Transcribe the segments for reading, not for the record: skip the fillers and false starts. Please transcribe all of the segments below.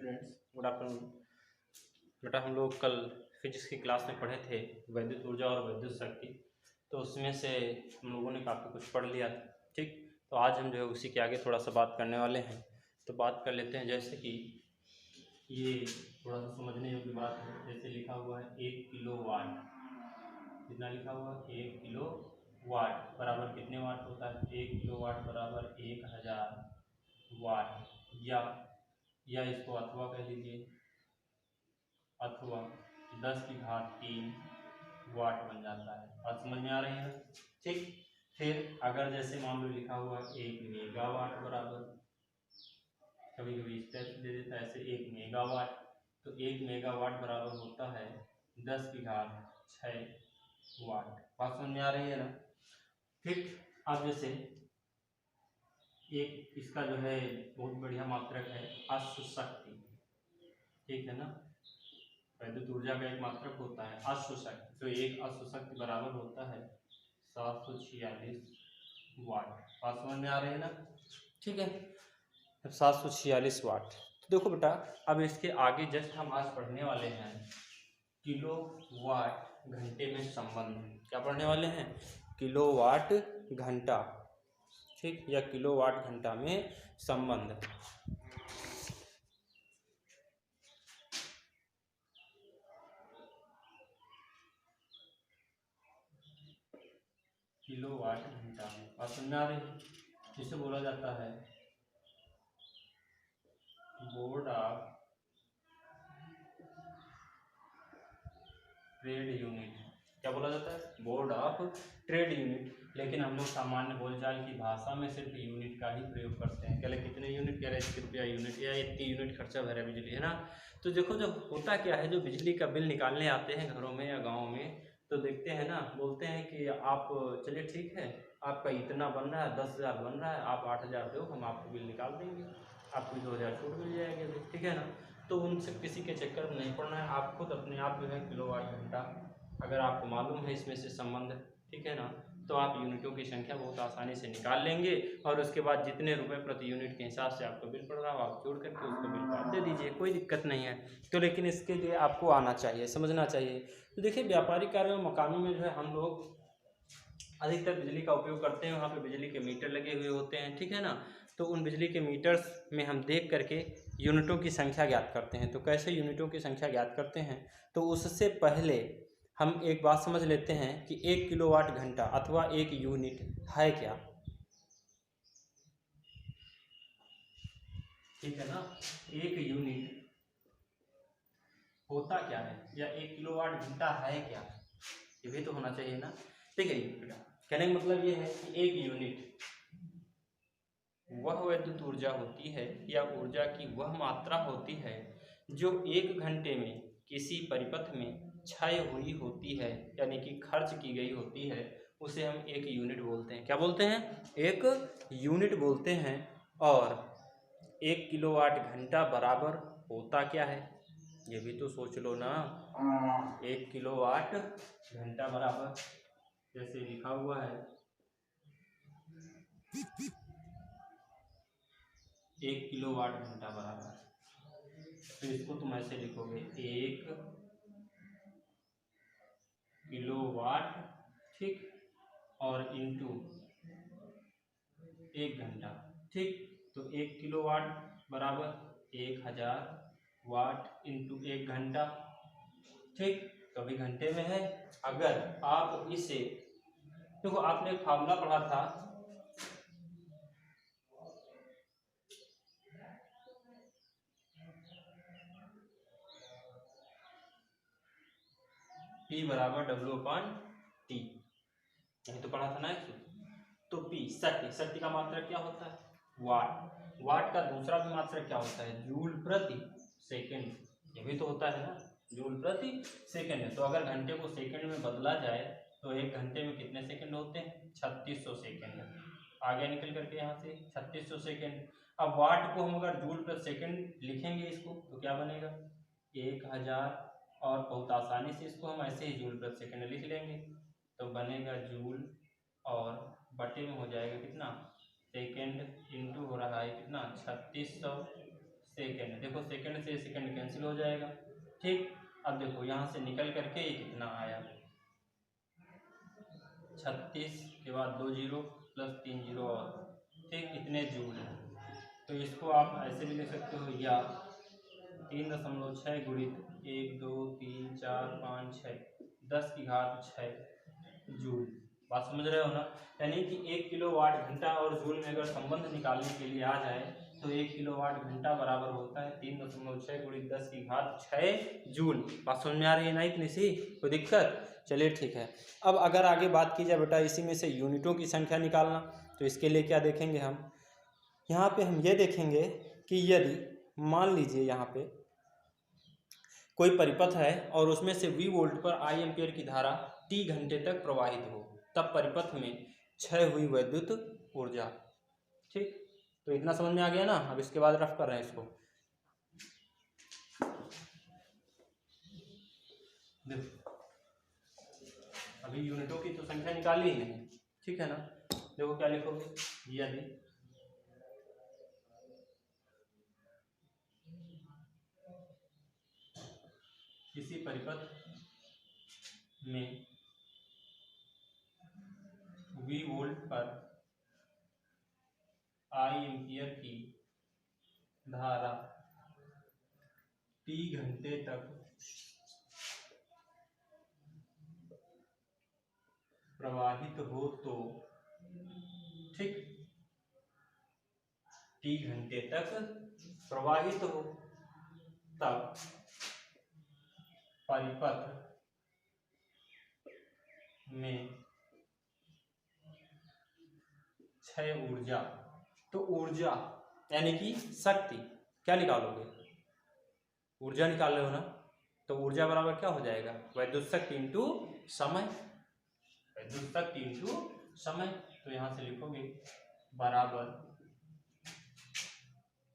Students, good afternoon. बेटा हम लोग कल फिजिक्स की क्लास में पढ़े थे वैद्युत ऊर्जा और वैद्युत शक्ति, तो उसमें से हम लोगों ने काफ़ी कुछ पढ़ लिया था। ठीक, तो आज हम जो है उसी के आगे थोड़ा सा बात करने वाले हैं। तो बात कर लेते हैं, जैसे कि ये थोड़ा सा समझने योग्य बात है। जैसे लिखा हुआ है 1 किलो वाट, कितना लिखा हुआ है 1 किलो वाट बराबर कितने वाट होता है? 1 किलो वाट बराबर 1000 वाट, या इसको अथवा कह लीजिए, अथवा 10 की घात 3 वाट बन जाता है। बात समझ में आ रही है? ठीक, फिर अगर जैसे मान लो लिखा हुआ 1 मेगावाट बराबर, कभी कभी इस टाइप से दे देता है ऐसे 1 मेगावाट, तो 1 मेगावाट बराबर होता है 10 की घात 6 वाट। बात समझ में आ रही है ना? ठीक, अब जैसे एक इसका जो है बहुत बढ़िया मात्रक है अश्व शक्ति, ठीक है ना? वैद्युत ऊर्जा का एक मात्रक होता है अश्व शक्ति, तो एक अश्व शक्ति बराबर होता है 746 वाट। बात समझ में आ रही है ना? ठीक है, 746 वाट। तो देखो बेटा, अब इसके आगे जस्ट हम आज पढ़ने वाले हैं किलो वाट घंटे में संबंध। क्या पढ़ने वाले हैं? किलो वाट घंटा, ठीक, या किलो वाट घंटा में संबंध। किलो वाट घंटा में बात समझ में आ रही है? जिसे बोला जाता है बोर्ड ऑफ ट्रेड यूनिट। क्या बोला जाता है? Board of trade unit. लेकिन हम लोग सामान्य बोलचाल की भाषा में सिर्फ यूनिट का ही प्रयोग करते हैं। कह रहे कितने यूनिट, कह रहे 1 रुपया यूनिट, या इतनी यूनिट खर्चा भरा बिजली, है ना? तो देखो, जब होता क्या है, जो बिजली का बिल निकालने आते हैं घरों में या गाँव में, तो देखते हैं ना, बोलते हैं कि आप चलिए ठीक है, आपका इतना बन रहा है, 10,000 बन रहा है, आप 8,000 दो, हम आपको बिल निकाल देंगे, आपको 2,000 छूट मिल जाएगी, ठीक है ना? तो उनसे किसी के चक्कर में नहीं पड़ना है। आप खुद अपने आप जो है किलोवाट घंटा, अगर आपको मालूम है इसमें से संबंध, ठीक है ना, तो आप यूनिटों की संख्या बहुत आसानी से निकाल लेंगे, और उसके बाद जितने रुपए प्रति यूनिट के हिसाब से आपको बिल पड़ रहा हो, आप जोड़ करके उसको बिल को आप दे दीजिए, कोई दिक्कत नहीं है। तो लेकिन इसके लिए आपको आना चाहिए, समझना चाहिए। तो देखिए, व्यापारिक कार्यों में, मकानों में जो है हम लोग अधिकतर बिजली का उपयोग करते हैं। वहाँ पे बिजली के मीटर लगे हुए होते हैं, ठीक है ना? तो उन बिजली के मीटर्स में हम देख करके यूनिटों की संख्या ज्ञात करते हैं। तो कैसे यूनिटों की संख्या ज्ञात करते हैं? तो उससे पहले हम एक बात समझ लेते हैं कि 1 किलोवाट घंटा अथवा 1 यूनिट है क्या, ठीक है ना? 1 यूनिट होता क्या है, या 1 किलोवाट घंटा है क्या, ये भी तो होना चाहिए ना? ठीक है बेटा, कहने का मतलब ये है कि 1 यूनिट वह वैद्युत ऊर्जा होती है, या ऊर्जा की वह मात्रा होती है जो 1 घंटे में किसी परिपथ में क्षय हुई होती है, यानी कि खर्च की गई होती है, उसे हम 1 यूनिट बोलते हैं। क्या बोलते हैं? 1 यूनिट बोलते हैं। और 1 किलोवाट घंटा बराबर होता क्या है, ये भी तो सोच लो ना। 1 किलोवाट घंटा बराबर, जैसे लिखा हुआ है 1 किलोवाट घंटा बराबर, तो इसको तुम ऐसे लिखोगे 1 किलोवाट, ठीक, और इंटू 1 घंटा, ठीक। तो 1 किलोवाट बराबर 1000 वाट इंटू 1 घंटा, ठीक। तो अभी घंटे में है। अगर आप इसे देखो, आपने एक फार्मूला पढ़ा था, P बराबर W/T, यही तो पढ़ा था ना। तो P शक्ति का मात्रक क्या होता है? वाट। वाट का दूसरा भी मात्रक क्या होता है? जूल प्रति सेकंड, ये भी तो होता है ना, जूल प्रति सेकंड है। तो अगर घंटे को सेकंड में बदला जाए तो 1 घंटे में कितने सेकंड होते हैं? 3600 सेकंड। आगे निकल करके यहाँ से 3600 सेकंड। अब वाट को हम अगर जूल प्रति सेकंड लिखेंगे इसको, तो क्या बनेगा? 1000, और बहुत आसानी से इसको हम ऐसे ही जूल प्रति सेकंड लिख लेंगे, तो बनेगा जूल, और बटे में हो जाएगा कितना? सेकंड, इंटू हो रहा है कितना? 3600 सेकेंड। देखो सेकेंड से सेकेंड कैंसिल हो जाएगा, ठीक। अब देखो यहाँ से निकल करके ये कितना आया, 36 के बाद 2 जीरो प्लस 3 जीरो और, ठीक, इतने जूल। तो इसको आप ऐसे भी लिख सकते हो, या 3.6 गुणित 1 2 3 4 5 6 10 की घात 6 जूल। बात समझ रहे हो ना। यानी कि 1 किलोवाट घंटा और जूल में अगर संबंध निकालने के लिए आ जाए तो 1 किलोवाट घंटा बराबर होता है 3.6 गुणित 10 की घात 6 जूल। बात समझ में आ रही है ना इतनी सी, कोई दिक्कत? चलिए ठीक है। अब अगर आगे बात की जाए बेटा इसी में से यूनिटों की संख्या निकालना, तो इसके लिए क्या देखेंगे हम, यहाँ पे हम ये देखेंगे कि यदि मान लीजिए यहाँ पे कोई परिपथ है और उसमें से V वोल्ट पर I एम्पियर की धारा T घंटे तक प्रवाहित हो, तब परिपथ में क्षय हुई वैद्युत ऊर्जा, ठीक। तो इतना समझ में आ गया ना। अब इसके बाद रफ कर रहे हैं इसको। देखो अभी यूनिटों की तो संख्या निकाली ही नहीं, ठीक है ना। देखो क्या लिखोगे, यदि किसी परिपथ में V वोल्ट पर I एम्पियर की धारा T घंटे तक प्रवाहित हो तो, ठीक, T घंटे तक प्रवाहित हो, तब परिपथ में क्षय ऊर्जा, तो ऊर्जा यानी कि शक्ति, क्या निकालोगे, ऊर्जा निकाल रहे हो ना। तो ऊर्जा बराबर क्या हो जाएगा, वैद्युत शक्ति इंटू समय, वैद्युत शक्ति इंटू समय। तो यहां से लिखोगे बराबर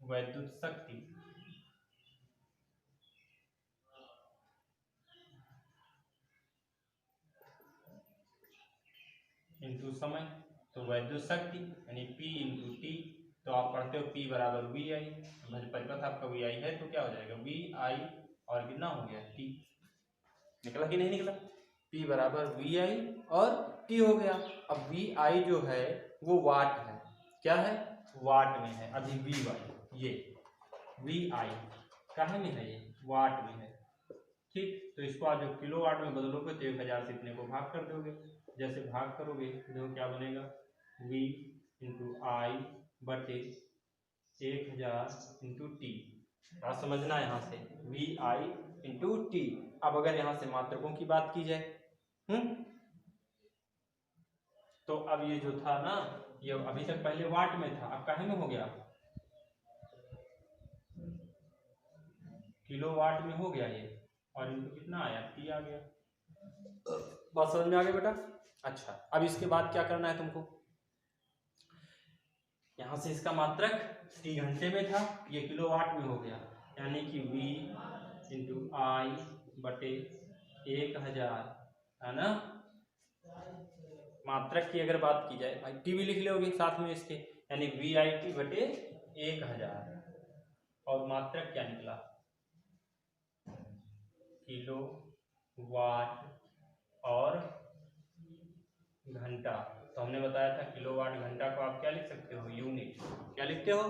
वैद्युत शक्ति इंटू समय। तो वैद्युत शक्ति यानी P इंटू टी। तो आप पढ़ते हो P बराबर वी आई, परिपथ आपका वी आई है तो क्या हो जाएगा वी आई और कितना हो गया T। निकला कि नहीं निकला, P बराबर वी आई और T हो गया। अब वी आई जो है वो वाट है, क्या है, वाट में है। अभी वी वाई, ये वी आई काहे में है, ये वाट में है, ठीक। तो इसको आप जब किलो वाट में बदलोगे तो 1000 से इतने को भाग कर दोगे। जैसे भाग करोगे तो क्या बनेगा, V इंटू आई बटे 1000 इंटू टी। बात समझना यहाँ से, वी आई इंटू टी। अब अगर यहाँ से मात्रकों की बात की जाए, तो अब ये जो था ना, ये अभी तक पहले वाट में था, अब काहे में हो गया, किलो वाट में हो गया ये, और इनको कितना आया, टी आ गया। बात समझ में आ गई बेटा। अच्छा अब इसके बाद क्या करना है तुमको, यहां से इसका मात्रक टी घंटे में था, ये किलो वाट में हो गया, यानी कि V इंटू आई बटे 1000, है ना। मात्रक की अगर बात की जाए, भाई टी भी लिख लोगे साथ में इसके, यानी वी आई टी बटे 1000, और मात्रक क्या निकला, किलो वाट और घंटा। तो हमने बताया था किलोवाट घंटा को आप क्या लिख सकते हो, यूनिट। क्या लिखते हो,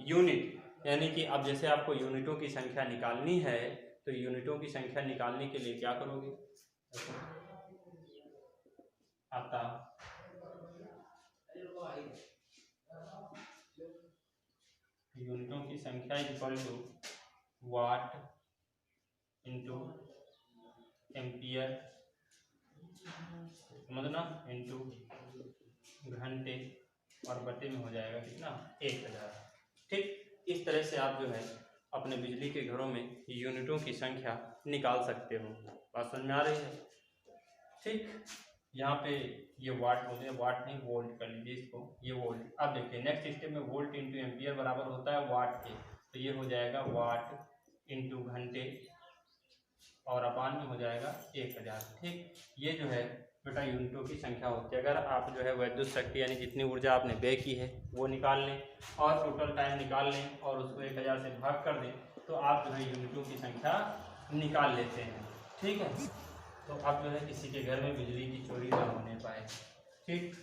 यूनिट। यानी कि अब जैसे आपको यूनिटों की संख्या निकालनी है, तो यूनिटों की संख्या निकालने के लिए क्या करोगे, आता यूनिटों की संख्या equal to watt into ampere, समझना, इंटू घंटे, और बटे में हो जाएगा कितना, 1000, ठीक। इस तरह से आप जो है अपने बिजली के घरों में यूनिटों की संख्या निकाल सकते हो। बात समझ में आ रही है, ठीक। यहाँ पे ये वाट बोलते हैं, वाट नहीं वोल्ट कर लीजिए इसको, ये वोल्ट। अब देखिए नेक्स्ट स्टेप में वोल्ट इंटू एम्पियर बराबर होता है वाट के, तो ये हो जाएगा वाट इंटू घंटे और अपान में हो जाएगा 1000, ठीक। ये जो है बेटा यूनिटों की संख्या होती है। अगर आप जो है विद्युत शक्ति यानी जितनी ऊर्जा आपने व्यय की है वो निकाल लें और टोटल टाइम निकाल लें और उसको 1000 से भाग कर दें तो आप जो है यूनिटों की संख्या निकाल लेते हैं। ठीक है, तो अब जो है किसी के घर में बिजली की चोरी ना होने पाए। ठीक।